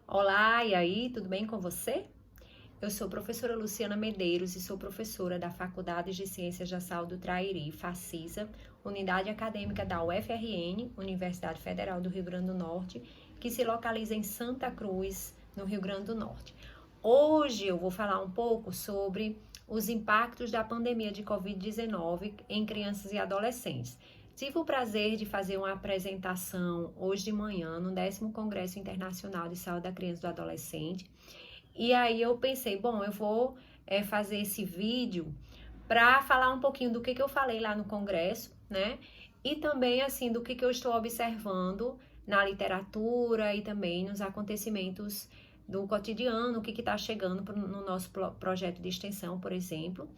Olá, e aí, tudo bem com você? Eu sou professora Luciana Medeiros e sou professora da Faculdade de Ciências da Saúde do Trairi, FACISA, unidade acadêmica da UFRN, Universidade Federal do Rio Grande do Norte, que se localiza em Santa Cruz, no Rio Grande do Norte. Hoje eu vou falar um pouco sobre os impactos da pandemia de Covid-19 em crianças e adolescentes. Tive o prazer de fazer uma apresentação hoje de manhã no 10º Congresso Internacional de Saúde da Criança e do Adolescente. E aí eu pensei, bom, eu vou fazer esse vídeo para falar um pouquinho do que eu falei lá no congresso, né? E também, assim, do que eu estou observando na literatura e também nos acontecimentos do cotidiano, o que está chegando no nosso projeto de extensão, por exemplo.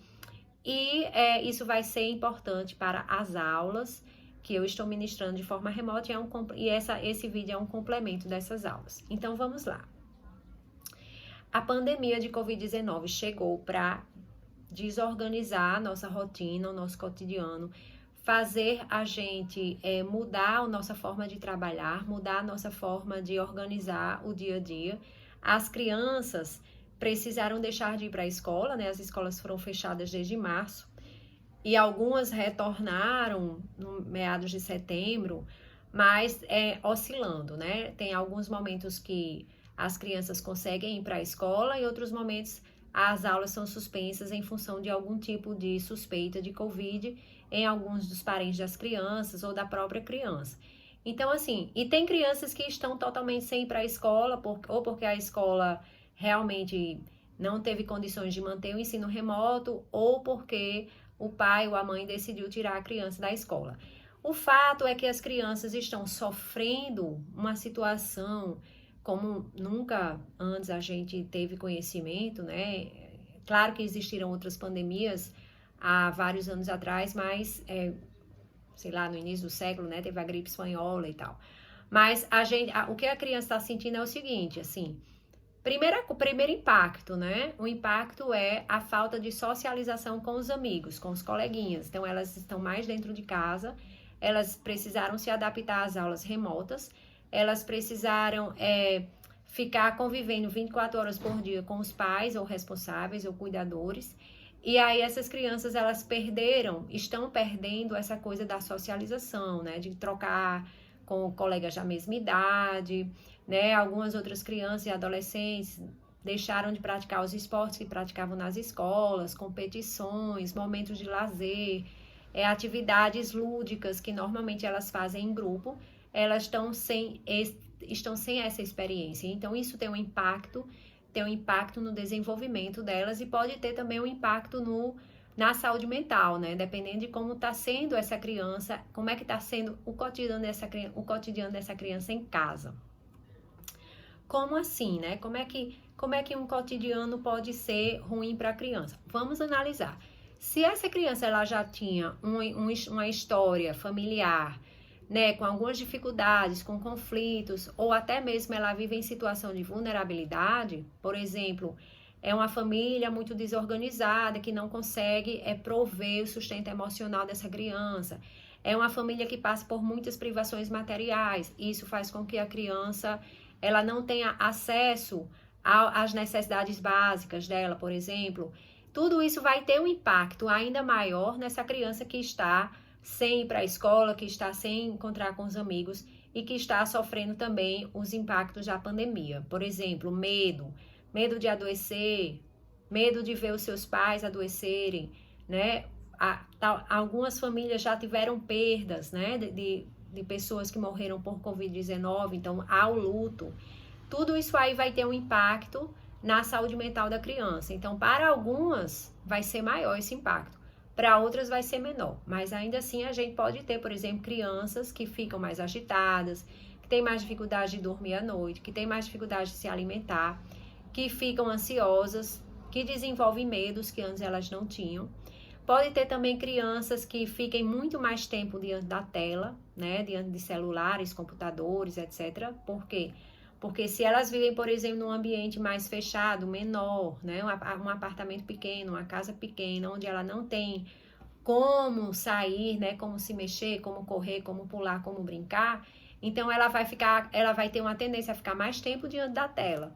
E isso vai ser importante para as aulas que eu estou ministrando de forma remota esse vídeo é um complemento dessas aulas. Então, vamos lá. A pandemia de Covid-19 chegou para desorganizar a nossa rotina, o nosso cotidiano, fazer a gente mudar a nossa forma de trabalhar, mudar a nossa forma de organizar o dia a dia. As crianças precisaram deixar de ir para a escola, né? As escolas foram fechadas desde março e algumas retornaram no meados de setembro, mas oscilando, né? Tem alguns momentos que as crianças conseguem ir para a escola e outros momentos as aulas são suspensas em função de algum tipo de suspeita de Covid em alguns dos parentes das crianças ou da própria criança. Então, assim, e tem crianças que estão totalmente sem ir para a escola, ou porque a escola realmente não teve condições de manter o ensino remoto, ou porque o pai ou a mãe decidiu tirar a criança da escola. O fato é que as crianças estão sofrendo uma situação como nunca antes a gente teve conhecimento, né? Claro que existiram outras pandemias há vários anos atrás, mas, sei lá, no início do século, né? Teve a gripe espanhola e tal. Mas o que a criança está sentindo é o seguinte, assim, primeiro impacto, né? O impacto é a falta de socialização com os amigos, com os coleguinhas. Então, elas estão mais dentro de casa, elas precisaram se adaptar às aulas remotas, elas precisaram ficar convivendo 24 horas por dia com os pais ou responsáveis ou cuidadores. E aí essas crianças, elas estão perdendo essa coisa da socialização, né? De trocar com colegas da mesma idade, né? Algumas outras crianças e adolescentes deixaram de praticar os esportes que praticavam nas escolas, competições, momentos de lazer, atividades lúdicas que normalmente elas fazem em grupo, elas estão sem essa experiência. Então, isso tem um impacto no desenvolvimento delas e pode ter também um impacto na saúde mental, né? Dependendo de como está sendo essa criança, como é que está sendo o cotidiano dessa criança em casa. Como assim, né? Como é que um cotidiano pode ser ruim para a criança? Vamos analisar. Se essa criança ela já tinha uma história familiar, né, com algumas dificuldades, com conflitos, ou até mesmo ela vive em situação de vulnerabilidade, por exemplo, é uma família muito desorganizada, que não consegue prover o sustento emocional dessa criança, é uma família que passa por muitas privações materiais, isso faz com que a criança ela não tenha acesso às necessidades básicas dela, por exemplo. Tudo isso vai ter um impacto ainda maior nessa criança que está sem ir para a escola, que está sem encontrar com os amigos e que está sofrendo também os impactos da pandemia. Por exemplo, medo de adoecer, medo de ver os seus pais adoecerem, né? Algumas famílias já tiveram perdas, né? De pessoas que morreram por Covid-19, então há o luto. Tudo isso aí vai ter um impacto na saúde mental da criança. Então, para algumas, vai ser maior esse impacto. Para outras vai ser menor, mas ainda assim a gente pode ter, por exemplo, crianças que ficam mais agitadas, que têm mais dificuldade de dormir à noite, que têm mais dificuldade de se alimentar, que ficam ansiosas, que desenvolvem medos que antes elas não tinham. Pode ter também crianças que fiquem muito mais tempo diante da tela, né, diante de celulares, computadores, etc. Por quê? Porque se elas vivem, por exemplo, num ambiente mais fechado, menor, né, um apartamento pequeno, uma casa pequena, onde ela não tem como sair, né, como se mexer, como correr, como pular, como brincar, Então, ela vai ter uma tendência a ficar mais tempo diante da tela.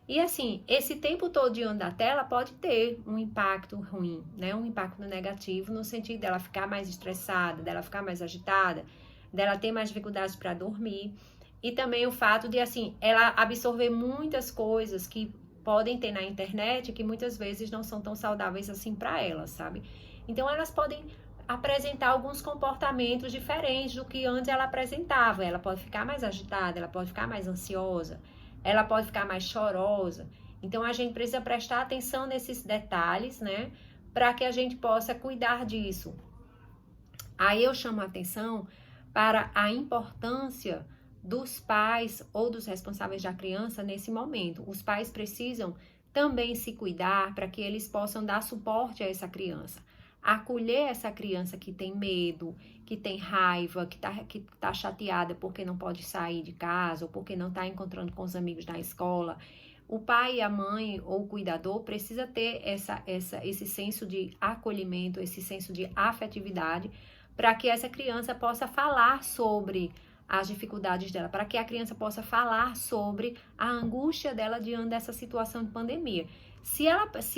E assim, esse tempo todo diante da tela pode ter um impacto ruim, né? Um impacto negativo no sentido dela ficar mais estressada, dela ficar mais agitada, dela ter mais dificuldades para dormir. E também o fato de, assim, ela absorver muitas coisas que podem ter na internet que muitas vezes não são tão saudáveis assim para ela, sabe? Então, elas podem apresentar alguns comportamentos diferentes do que antes ela apresentava. Ela pode ficar mais agitada, ela pode ficar mais ansiosa, ela pode ficar mais chorosa. Então, a gente precisa prestar atenção nesses detalhes, né? Para que a gente possa cuidar disso. Aí eu chamo a atenção para a importância dos pais ou dos responsáveis da criança nesse momento. Os pais precisam também se cuidar para que eles possam dar suporte a essa criança. Acolher essa criança que tem medo, que tem raiva, que tá chateada porque não pode sair de casa ou porque não está encontrando com os amigos na escola. O pai, a mãe ou o cuidador precisa ter esse senso de acolhimento, esse senso de afetividade para que essa criança possa falar sobre as dificuldades dela, para que a criança possa falar sobre a angústia dela diante dessa situação de pandemia. Se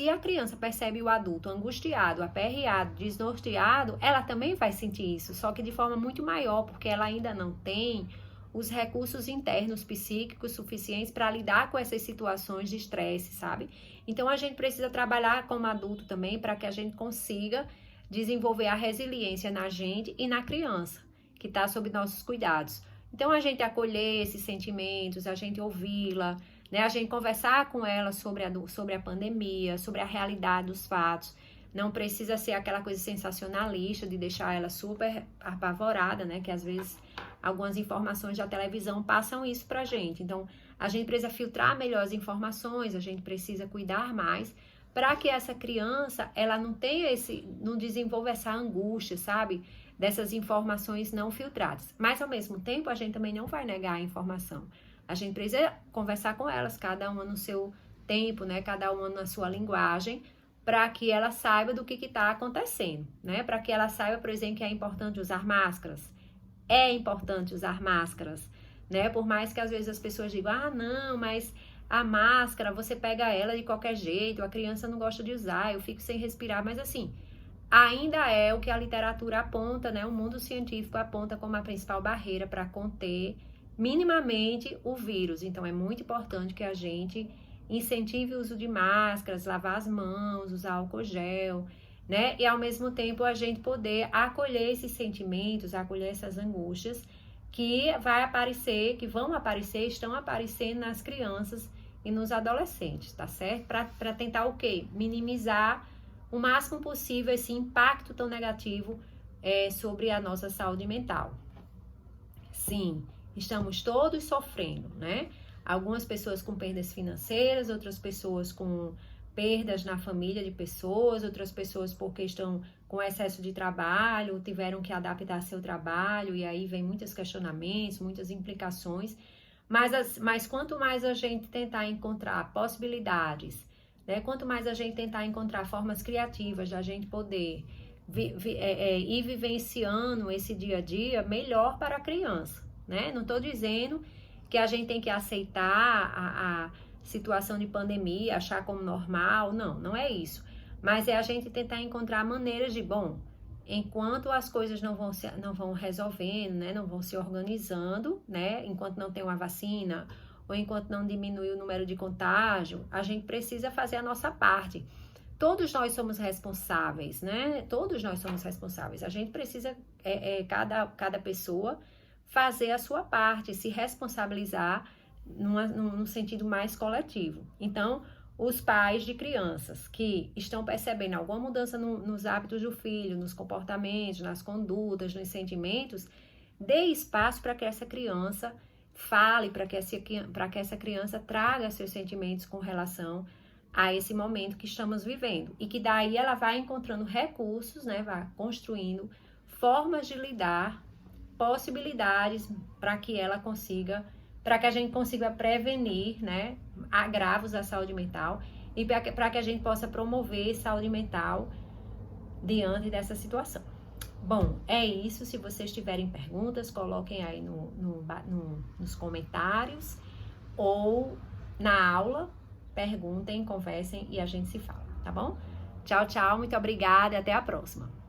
a criança percebe o adulto angustiado, aperreado, desnorteado, ela também vai sentir isso, só que de forma muito maior, porque ela ainda não tem os recursos internos psíquicos suficientes para lidar com essas situações de estresse, sabe? Então, a gente precisa trabalhar como adulto também para que a gente consiga desenvolver a resiliência na gente e na criança, que está sob nossos cuidados. Então, a gente acolher esses sentimentos, a gente ouvi-la, né? A gente conversar com ela sobre a pandemia, sobre a realidade dos fatos. Não precisa ser aquela coisa sensacionalista de deixar ela super apavorada, né? Que às vezes algumas informações da televisão passam isso pra gente. Então, a gente precisa filtrar melhor as informações, a gente precisa cuidar mais para que essa criança, ela não desenvolva essa angústia, sabe? Dessas informações não filtradas. Mas, ao mesmo tempo, a gente também não vai negar a informação. A gente precisa conversar com elas, cada uma no seu tempo, né? Cada uma na sua linguagem, para que ela saiba do que está acontecendo, né? Para que ela saiba, por exemplo, que é importante usar máscaras. É importante usar máscaras, né? Por mais que às vezes as pessoas digam, ah, não, mas a máscara, você pega ela de qualquer jeito, a criança não gosta de usar, eu fico sem respirar, mas assim, ainda é o que a literatura aponta, né? O mundo científico aponta como a principal barreira para conter minimamente o vírus. Então, é muito importante que a gente incentive o uso de máscaras, lavar as mãos, usar álcool gel, né? E ao mesmo tempo a gente poder acolher esses sentimentos, acolher essas angústias que vão aparecer, estão aparecendo nas crianças e nos adolescentes, tá certo? Para tentar o quê? Minimizar o máximo possível esse impacto tão negativo sobre a nossa saúde mental. Sim, estamos todos sofrendo, né? Algumas pessoas com perdas financeiras, outras pessoas com perdas na família de pessoas, outras pessoas porque estão com excesso de trabalho, tiveram que adaptar seu trabalho, e aí vem muitos questionamentos, muitas implicações. Mas quanto mais a gente tentar encontrar possibilidades, né? Quanto mais a gente tentar encontrar formas criativas da gente poder ir vivenciando esse dia a dia, melhor para a criança, né? Não estou dizendo que a gente tem que aceitar a situação de pandemia, achar como normal, não é isso. Mas é a gente tentar encontrar maneiras de, enquanto as coisas não vão resolvendo, né, não vão se organizando, né, enquanto não tem uma vacina, ou enquanto não diminui o número de contágio, a gente precisa fazer a nossa parte. Todos nós somos responsáveis, né? Todos nós somos responsáveis. A gente precisa, cada pessoa, fazer a sua parte, se responsabilizar num sentido mais coletivo. Então, os pais de crianças que estão percebendo alguma mudança nos hábitos do filho, nos comportamentos, nas condutas, nos sentimentos, dê espaço para que essa criança fale, para que essa criança traga seus sentimentos com relação a esse momento que estamos vivendo. E que daí ela vai encontrando recursos, né, vai construindo formas de lidar, possibilidades para que a gente consiga prevenir, né, agravos da saúde mental e para que a gente possa promover saúde mental diante dessa situação. Bom, é isso. Se vocês tiverem perguntas, coloquem aí nos comentários ou na aula. Perguntem, conversem e a gente se fala, tá bom? Tchau, tchau. Muito obrigada e até a próxima.